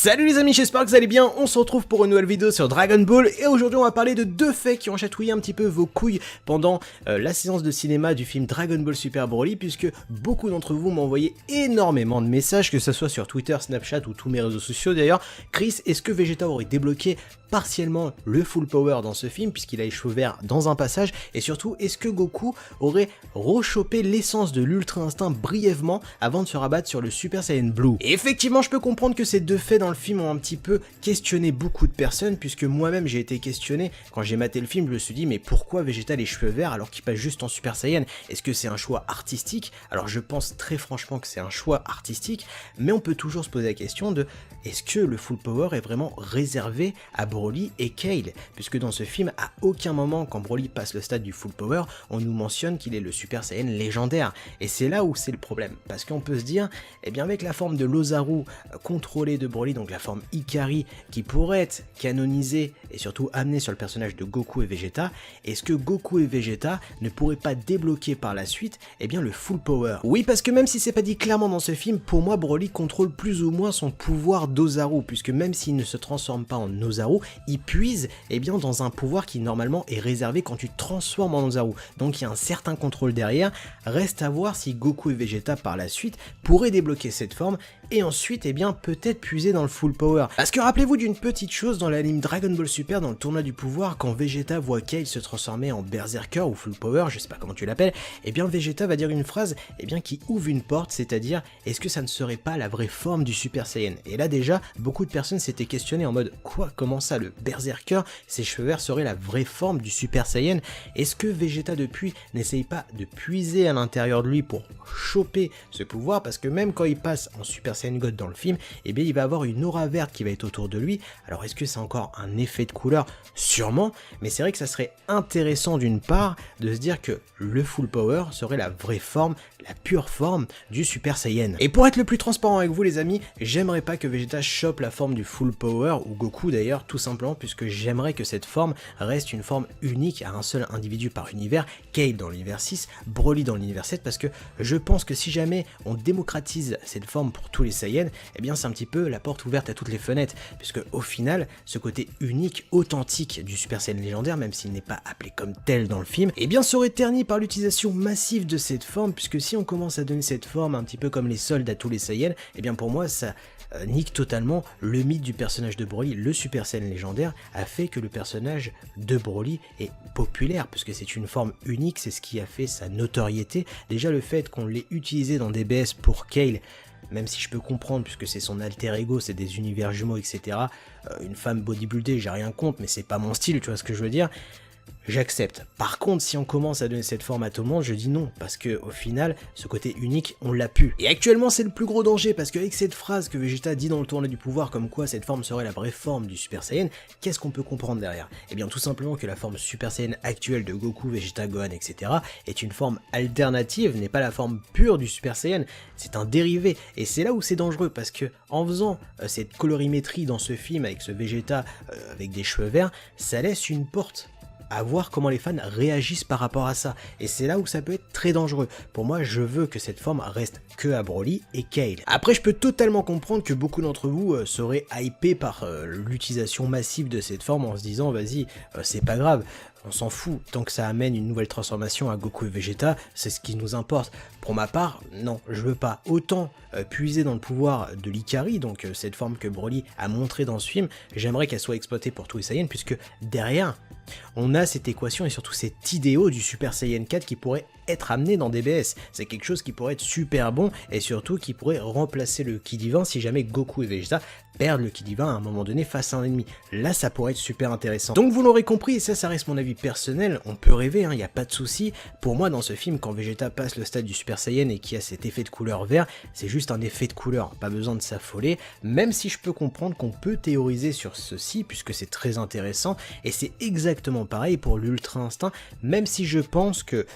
Salut les amis, j'espère que vous allez bien, on se retrouve pour une nouvelle vidéo sur Dragon Ball et aujourd'hui on va parler de deux faits qui ont chatouillé un petit peu vos couilles pendant la séance de cinéma du film Dragon Ball Super Broly, puisque beaucoup d'entre vous m'ont envoyé énormément de messages, que ce soit sur Twitter, Snapchat ou tous mes réseaux sociaux d'ailleurs. Chris, est-ce que Vegeta aurait débloqué partiellement le full power dans ce film puisqu'il a les cheveux verts dans un passage, et surtout est-ce que Goku aurait rechopé l'essence de l'Ultra Instinct brièvement avant de se rabattre sur le Super Saiyan Blue? Et effectivement je peux comprendre que ces deux faits dans le film ont un petit peu questionné beaucoup de personnes, puisque moi-même j'ai été questionné quand j'ai maté le film. Je me suis dit mais pourquoi Vegeta a les cheveux verts alors qu'il passe juste en Super Saiyan? Est-ce que c'est un choix artistique? Alors je pense très franchement que c'est un choix artistique, mais on peut toujours se poser la question de est-ce que le full power est vraiment réservé à Broly et Kale, puisque dans ce film à aucun moment quand Broly passe le stade du full power on nous mentionne qu'il est le Super Saiyan légendaire, et c'est là où c'est le problème, parce qu'on peut se dire eh bien avec la forme de l'Ozaru contrôlée de Broly, donc la forme Ikari qui pourrait être canonisée et surtout amenée sur le personnage de Goku et Vegeta, est-ce que Goku et Vegeta ne pourraient pas débloquer par la suite eh bien le full power? Oui, parce que même si c'est pas dit clairement dans ce film, pour moi Broly contrôle plus ou moins son pouvoir d'Ozaru, puisque même s'il ne se transforme pas en Ozaru, il puise eh bien dans un pouvoir qui normalement est réservé quand tu te transformes en Ozaru, donc il y a un certain contrôle derrière. Reste à voir si Goku et Vegeta par la suite pourraient débloquer cette forme et ensuite eh bien peut-être puiser dans le full power. Parce que rappelez-vous d'une petite chose dans l'anime Dragon Ball Super, dans le tournoi du pouvoir, quand Vegeta voit Kale se transformer en Berserker ou full power, je sais pas comment tu l'appelles, eh bien Vegeta va dire une phrase eh bien qui ouvre une porte, c'est-à-dire est-ce que ça ne serait pas la vraie forme du Super Saiyan? Et là déjà beaucoup de personnes s'étaient questionnées en mode quoi, comment ça le Berserker, ses cheveux verts seraient la vraie forme du Super Saiyan? Est-ce que Vegeta depuis n'essaye pas de puiser à l'intérieur de lui pour choper ce pouvoir? Parce que même quand il passe en Super Saiyan God dans le film, eh bien il va avoir une aura verte qui va être autour de lui. Alors est-ce que c'est encore un effet de couleur? Sûrement, mais c'est vrai que ça serait intéressant d'une part de se dire que le full power serait la vraie forme, la pure forme du Super Saiyan. Et pour être le plus transparent avec vous les amis, j'aimerais pas que Vegeta chope la forme du full power, ou Goku d'ailleurs, tout simplement puisque j'aimerais que cette forme reste une forme unique à un seul individu par univers, Kale dans l'univers 6, Broly dans l'univers 7, parce que je pense que si jamais on démocratise cette forme pour tous les Saiyans, eh bien c'est un petit peu la porte ouverte à toutes les fenêtres, puisque au final, ce côté unique, authentique du Super Saiyan légendaire, même s'il n'est pas appelé comme tel dans le film, eh bien serait terni par l'utilisation massive de cette forme, puisque si on commence à donner cette forme un petit peu comme les soldes à tous les Saiyans, eh bien pour moi ça nique totalement le mythe du personnage de Broly. Le Super Saiyan légendaire a fait que le personnage de Broly est populaire, puisque c'est une forme unique, c'est ce qui a fait sa notoriété. Déjà le fait qu'on l'ait utilisé dans DBS pour Kale, même si je peux comprendre puisque c'est son alter ego, c'est des univers jumeaux, etc. Une femme bodybuildée, j'ai rien contre, mais c'est pas mon style, tu vois ce que je veux dire? J'accepte. Par contre, si on commence à donner cette forme à tout le monde, je dis non, parce que au final, ce côté unique, on l'a pu. Et actuellement, c'est le plus gros danger, parce qu'avec cette phrase que Vegeta dit dans le tournoi du pouvoir, comme quoi cette forme serait la vraie forme du Super Saiyan, qu'est-ce qu'on peut comprendre derrière? Eh bien, tout simplement que la forme Super Saiyan actuelle de Goku, Vegeta, Gohan, etc. est une forme alternative, n'est pas la forme pure du Super Saiyan, c'est un dérivé. Et c'est là où c'est dangereux, parce que en faisant cette colorimétrie dans ce film avec ce Vegeta avec des cheveux verts, ça laisse une porte à voir comment les fans réagissent par rapport à ça, et c'est là où ça peut être très dangereux. Pour moi, je veux que cette forme reste que à Broly et Kale. Après, je peux totalement comprendre que beaucoup d'entre vous seraient hypés par l'utilisation massive de cette forme en se disant vas-y, c'est pas grave, on s'en fout, tant que ça amène une nouvelle transformation à Goku et Vegeta, c'est ce qui nous importe. Pour ma part, non, je veux pas. Autant puiser dans le pouvoir de l'Ikari, donc cette forme que Broly a montrée dans ce film, j'aimerais qu'elle soit exploitée pour tous les Saiyans, puisque derrière, on a cette équation et surtout cet idéal du Super Saiyan 4 qui pourrait être amené dans DBS. C'est quelque chose qui pourrait être super bon et surtout qui pourrait remplacer le Ki divin si jamais Goku et Vegeta perdent le Ki divin à un moment donné face à un ennemi. Là, ça pourrait être super intéressant. Donc vous l'aurez compris, et ça reste mon avis personnel, on peut rêver, il n'y a pas de souci. Pour moi, dans ce film, quand Vegeta passe le stade du Super Saiyan et qu'il y a cet effet de couleur vert, c'est juste un effet de couleur, pas besoin de s'affoler, même si je peux comprendre qu'on peut théoriser sur ceci, puisque c'est très intéressant, et c'est exactement pareil pour l'Ultra Instinct, même si je pense que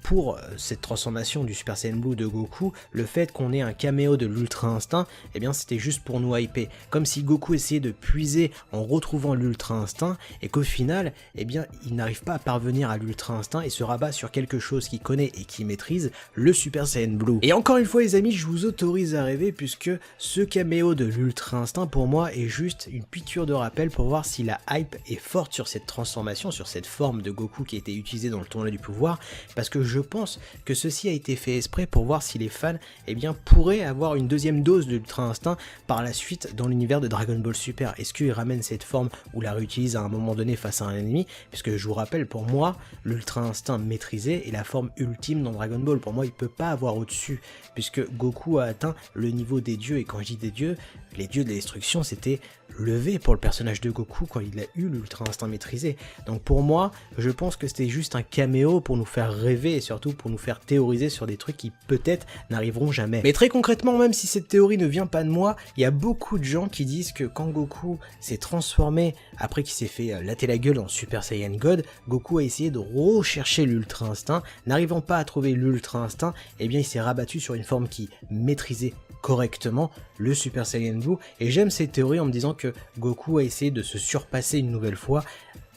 pour cette transformation du Super Saiyan Blue de Goku, le fait qu'on ait un caméo de l'Ultra Instinct, eh bien c'était juste pour nous hyper, comme si Goku essayait de puiser en retrouvant l'Ultra Instinct, et qu'au final, eh bien il n'arrive pas à parvenir à l'Ultra Instinct et se rabat sur quelque chose qu'il connaît et qu'il maîtrise, le Super Saiyan Blue. Et encore une fois les amis, je vous autorise à rêver, puisque ce caméo de l'Ultra Instinct pour moi est juste une piqûre de rappel pour voir si la hype est forte sur cette transformation, sur cette forme de Goku qui a été utilisée dans le tournoi du pouvoir, parce que je pense que ceci a été fait exprès pour voir si les fans eh bien, pourraient avoir une deuxième dose de l'Ultra Instinct par la suite dans l'univers de Dragon Ball Super. Est-ce qu'ils ramènent cette forme ou la réutilisent à un moment donné face à un ennemi? Puisque je vous rappelle, pour moi, l'Ultra Instinct maîtrisé est la forme ultime dans Dragon Ball. Pour moi, il peut pas avoir au-dessus, puisque Goku a atteint le niveau des dieux, et quand je dis des dieux, les dieux de la destruction c'était levé pour le personnage de Goku quand il a eu l'Ultra Instinct maîtrisé. Donc pour moi, je pense que c'était juste un caméo pour nous faire rêver et surtout pour nous faire théoriser sur des trucs qui peut-être n'arriveront jamais. Mais très concrètement, même si cette théorie ne vient pas de moi, il y a beaucoup de gens qui disent que quand Goku s'est transformé après qu'il s'est fait latter la gueule en Super Saiyan God, Goku a essayé de rechercher l'Ultra Instinct, n'arrivant pas à trouver l'Ultra Instinct, eh bien il s'est rabattu sur une forme qui maîtrisait correctement le Super Saiyan Blue, et j'aime cette théorie en me disant que Goku a essayé de se surpasser une nouvelle fois.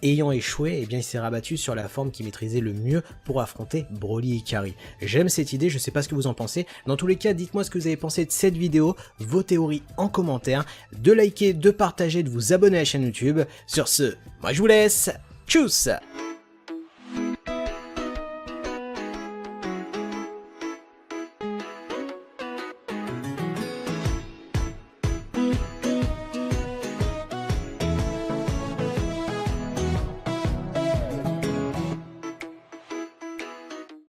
Ayant échoué, eh bien il s'est rabattu sur la forme qu'il maîtrisait le mieux pour affronter Broly et Kari. J'aime cette idée, je sais pas ce que vous en pensez. Dans tous les cas, dites-moi ce que vous avez pensé de cette vidéo, vos théories en commentaire, de liker, de partager, de vous abonner à la chaîne YouTube. Sur ce, moi je vous laisse, tchuss!